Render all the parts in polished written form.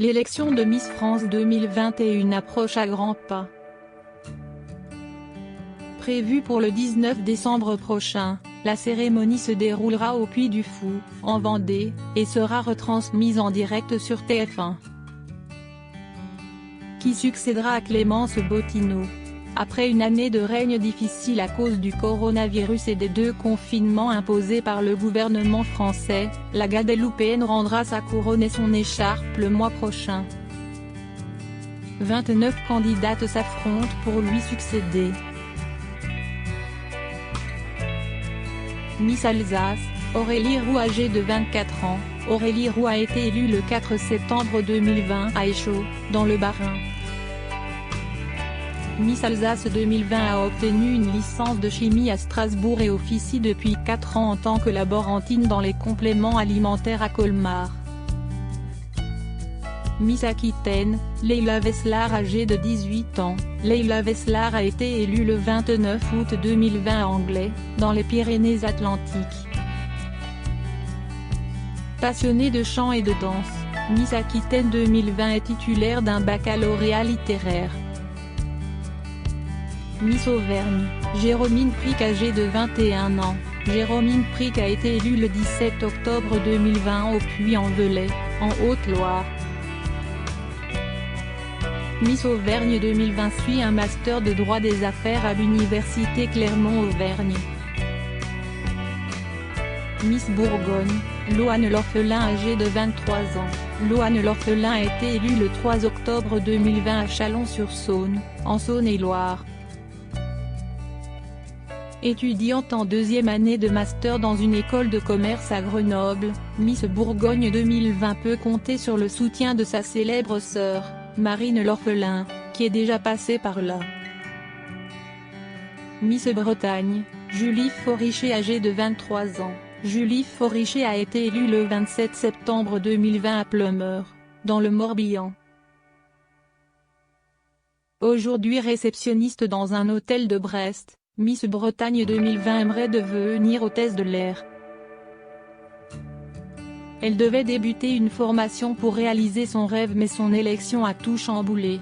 L'élection de Miss France 2021 approche à grands pas. Prévue pour le 19 décembre prochain, la cérémonie se déroulera au Puy du Fou, en Vendée, et sera retransmise en direct sur TF1. Qui succédera à Clémence Bottineau? Après une année de règne difficile à cause du coronavirus et des 2 confinements imposés par le gouvernement français, la Guadeloupéenne rendra sa couronne et son écharpe le mois prochain. 29 candidates s'affrontent pour lui succéder. Miss Alsace, Aurélie Roux âgée de 24 ans, Aurélie Roux a été élue le 4 septembre 2020 à Échaud, dans le Bas-Rhin. Miss Alsace 2020 a obtenu une licence de chimie à Strasbourg et officie depuis 4 ans en tant que laborantine dans les compléments alimentaires à Colmar. Miss Aquitaine, Leila Veslar âgée de 18 ans, Leila Veslar a été élue le 29 août 2020 à Anglet, dans les Pyrénées-Atlantiques. Passionnée de chant et de danse, Miss Aquitaine 2020 est titulaire d'un baccalauréat littéraire. Miss Auvergne, Jérômine Prick âgée de 21 ans, Jérômine Prick a été élue le 17 octobre 2020 au Puy-en-Velay, en Haute-Loire. Miss Auvergne 2020 suit un master de droit des affaires à l'université Clermont-Auvergne. Miss Bourgogne, Loane L'Orphelin âgée de 23 ans, Loane L'Orphelin a été élue le 3 octobre 2020 à Chalon-sur-Saône, en Saône-et-Loire. Étudiante en 2e année de master dans une école de commerce à Grenoble, Miss Bourgogne 2020 peut compter sur le soutien de sa célèbre sœur, Marine L'Orphelin, qui est déjà passée par là. Miss Bretagne, Julie Foriché âgée de 23 ans, Julie Foriché a été élue le 27 septembre 2020 à Pleumeur, dans le Morbihan. Aujourd'hui réceptionniste dans un hôtel de Brest, Miss Bretagne 2020 aimerait devenir hôtesse de l'air. Elle devait débuter une formation pour réaliser son rêve mais son élection a tout chamboulé.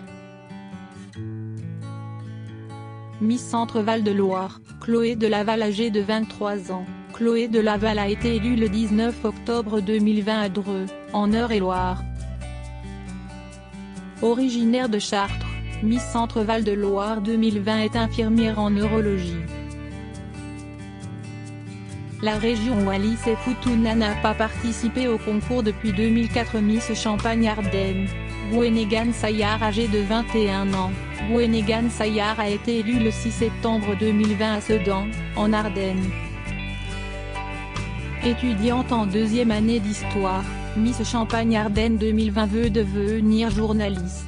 Miss Centre Val de Loire, Chloé de Laval âgée de 23 ans, Chloé de Laval a été élue le 19 octobre 2020 à Dreux, en Eure-et-Loire. Originaire de Chartres, Miss Centre Val de Loire 2020 est infirmière en neurologie. La région Wallis et Futuna n'a pas participé au concours depuis 2004. Miss Champagne-Ardenne, Gwenegan Sayar âgée de 21 ans, Gwenegan Sayar a été élue le 6 septembre 2020 à Sedan, en Ardennes. Étudiante en 2e année d'histoire, Miss Champagne-Ardenne 2020 veut devenir journaliste.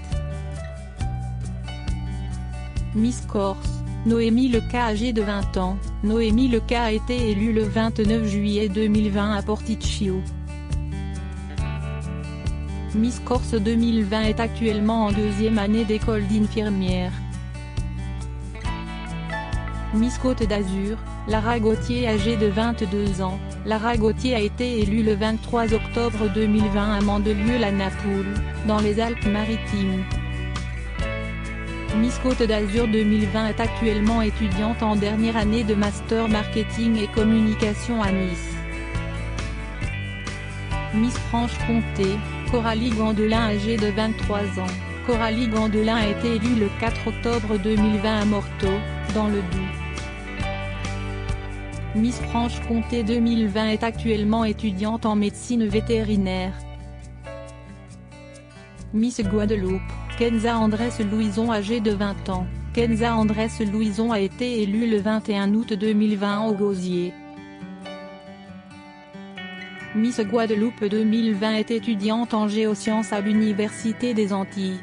Miss Corse, Noémie Leca âgée de 20 ans, Noémie Leca a été élue le 29 juillet 2020 à Porticcio. Miss Corse 2020 est actuellement en 2e année d'école d'infirmière. Miss Côte d'Azur, Lara Gauthier âgée de 22 ans, Lara Gauthier a été élue le 23 octobre 2020 à Mandelieu-la-Napoule, dans les Alpes-Maritimes. Miss Côte d'Azur 2020 est actuellement étudiante en dernière année de Master Marketing et Communication à Nice. Miss Franche-Comté, Coralie Gandelin âgée de 23 ans, Coralie Gandelin a été élue le 4 octobre 2020 à Morteau, dans le Doubs. Miss Franche-Comté 2020 est actuellement étudiante en médecine vétérinaire. Miss Guadeloupe, Kenza Andrés Louison âgée de 20 ans, Kenza Andrés Louison a été élue le 21 août 2020 au Gosier. Miss Guadeloupe 2020 est étudiante en géosciences à l'Université des Antilles.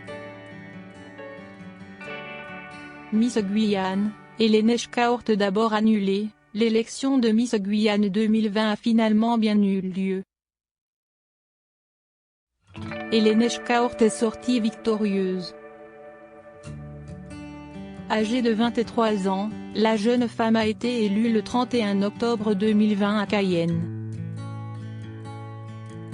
Miss Guyane, Hélène Eschkaort d'abord annulée, l'élection de Miss Guyane 2020 a finalement bien eu lieu. Hélène Eschkaort est sortie victorieuse. Âgée de 23 ans, la jeune femme a été élue le 31 octobre 2020 à Cayenne.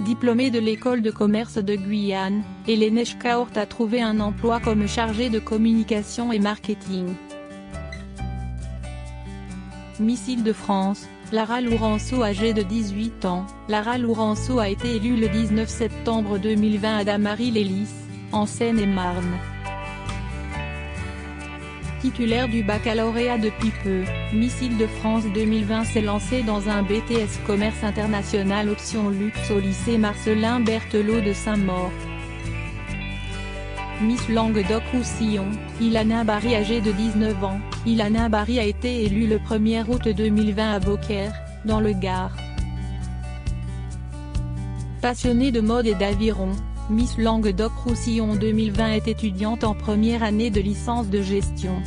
diplômée de l'école de commerce de Guyane, Hélène Eschkaort a trouvé un emploi comme chargée de communication et marketing. Miss Île-de-France, Lara Lourenço âgée de 18 ans, Lara Lourenço a été élue le 19 septembre 2020 à Damary-les-Lys, en Seine-et-Marne. Titulaire du baccalauréat depuis peu, Miss Île-de-France 2020 s'est lancée dans un BTS Commerce International option luxe au lycée Marcellin Berthelot de Saint-Maur. Miss Languedoc-Roussillon, Ilana Barry âgée de 19 ans, Ilana Barry a été élue le 1er août 2020 à Beaucaire, dans le Gard. Passionnée de mode et d'aviron, Miss Languedoc-Roussillon 2020 est étudiante en première année de licence de gestion.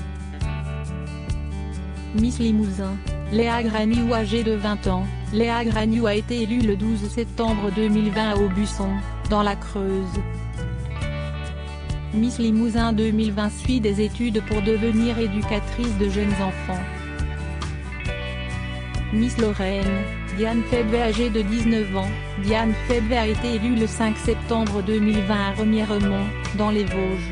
Miss Limousin, Léa Graniou âgée de 20 ans, Léa Graniou a été élue le 12 septembre 2020 à Aubusson, dans la Creuse. Miss Limousin 2020 suit des études pour devenir éducatrice de jeunes enfants. Miss Lorraine, Diane Febvay âgée de 19 ans, Diane Febvay a été élue le 5 septembre 2020 à Remiremont, dans les Vosges.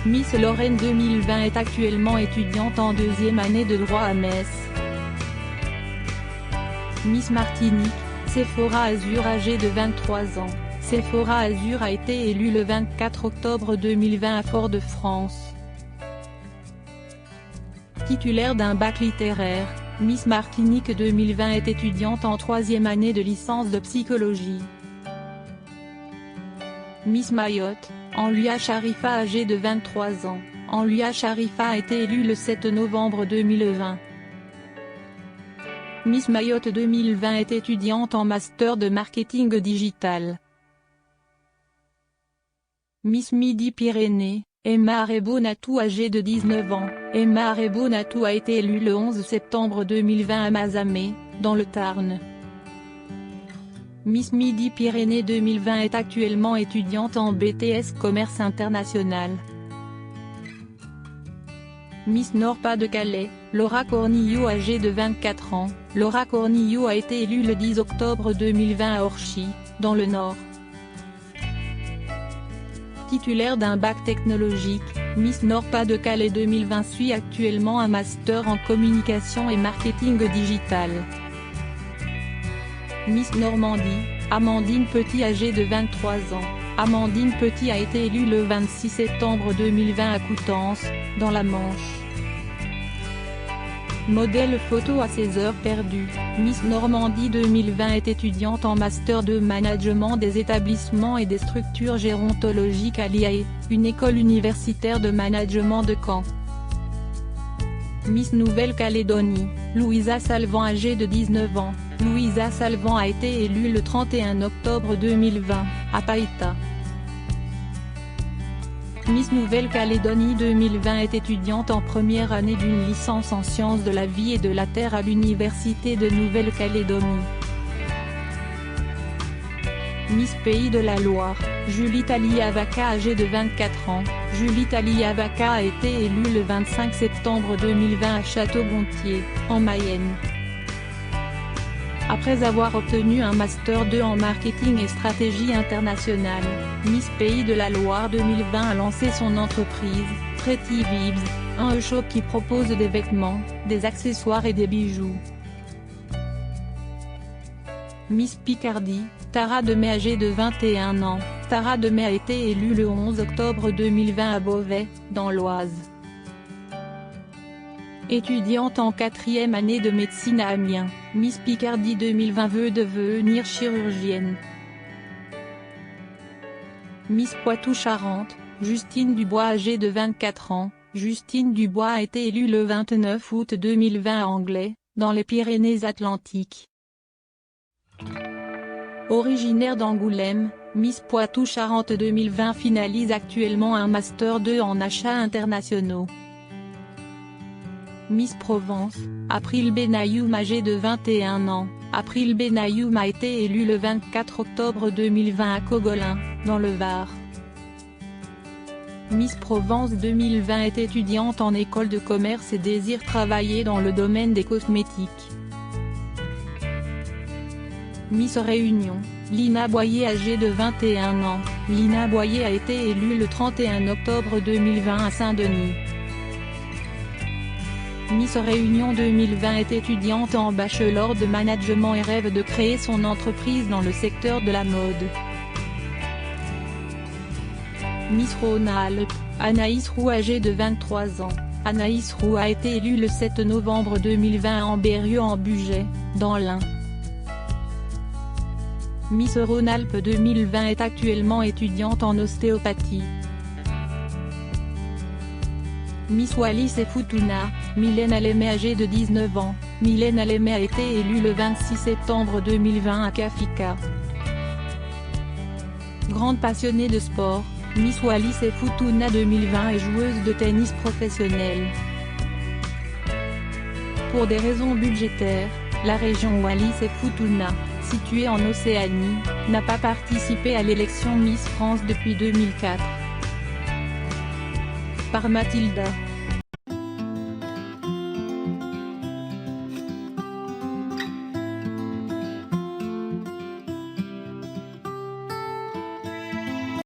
Miss Lorraine 2020 est actuellement étudiante en deuxième année de droit à Metz. Miss Martinique, Sephora Azur âgée de 23 ans, Sephora Azur a été élue le 24 octobre 2020 à Fort-de-France. Titulaire d'un bac littéraire, Miss Martinique 2020 est étudiante en troisième année de licence de psychologie. Miss Mayotte, Anluia Sharifa âgée de 23 ans, Anluia Sharifa a été élue le 7 novembre 2020. Miss Mayotte 2020 est étudiante en master de marketing digital. Miss Midi-Pyrénées, Emma Arebo-Natou âgée de 19 ans, Emma Arebo-Natou a été élue le 11 septembre 2020 à Mazamet, dans le Tarn. Miss Midi-Pyrénées 2020 est actuellement étudiante en BTS Commerce International. Miss Nord-Pas-de-Calais, Laura Cornillo âgée de 24 ans, Laura Cornillo a été élue le 10 octobre 2020 à Orchy, dans le Nord. Titulaire d'un bac technologique, Miss Nord-Pas-de-Calais 2020 suit actuellement un master en communication et marketing digital. Miss Normandie, Amandine Petit âgée de 23 ans, Amandine Petit a été élue le 26 septembre 2020 à Coutances, dans la Manche. Modèle photo à ses heures perdues, Miss Normandie 2020 est étudiante en master de management des établissements et des structures gérontologiques à l'IAE, une école universitaire de management de Caen. Miss Nouvelle-Calédonie, Louisa Salvant âgée de 19 ans, Louisa Salvant a été élue le 31 octobre 2020, à Païta. Miss Nouvelle-Calédonie 2020 est étudiante en première année d'une licence en sciences de la vie et de la terre à l'Université de Nouvelle-Calédonie. Miss Pays de la Loire, Julie Taliavaca âgée de 24 ans, Julie Taliavaca a été élue le 25 septembre 2020 à Château-Gontier, en Mayenne. Après avoir obtenu un Master 2 en marketing et stratégie internationale, Miss Pays de la Loire 2020 a lancé son entreprise, Pretty Vibes, un e-shop qui propose des vêtements, des accessoires et des bijoux. Miss Picardie, Tara Demey âgée de 21 ans, Tara Demey a été élue le 11 octobre 2020 à Beauvais, dans l'Oise. Étudiante en 4e année de médecine à Amiens, Miss Picardie 2020 veut devenir chirurgienne. Miss Poitou-Charentes, Justine Dubois âgée de 24 ans, Justine Dubois a été élue le 29 août 2020 à Anglet, dans les Pyrénées-Atlantiques. Originaire d'Angoulême, Miss Poitou-Charentes 2020 finalise actuellement un Master 2 en achats internationaux. Miss Provence, April Benayoum âgée de 21 ans, April Benayoum a été élue le 24 octobre 2020 à Cogolin, dans le Var. Miss Provence 2020 est étudiante en école de commerce et désire travailler dans le domaine des cosmétiques. Miss Réunion, Lina Boyer âgée de 21 ans. Lina Boyer a été élue le 31 octobre 2020 à Saint-Denis. Miss Réunion 2020 est étudiante en bachelor de management et rêve de créer son entreprise dans le secteur de la mode. Miss Rhône-Alpes, Anaïs Roux âgée de 23 ans. Anaïs Roux a été élue le 7 novembre 2020 à Ambérieu-en-Bugey, dans l'Ain. Miss Rhône-Alpes 2020 est actuellement étudiante en ostéopathie. Miss Wallis et Futuna, Mylène Alémé âgée de 19 ans. Mylène Alémé a été élue le 26 septembre 2020 à Kafika. Grande passionnée de sport, Miss Wallis et Futuna 2020 est joueuse de tennis professionnelle. Pour des raisons budgétaires, la région Wallis et Futuna, située en Océanie, n'a pas participé à l'élection Miss France depuis 2004. Par Mathilda.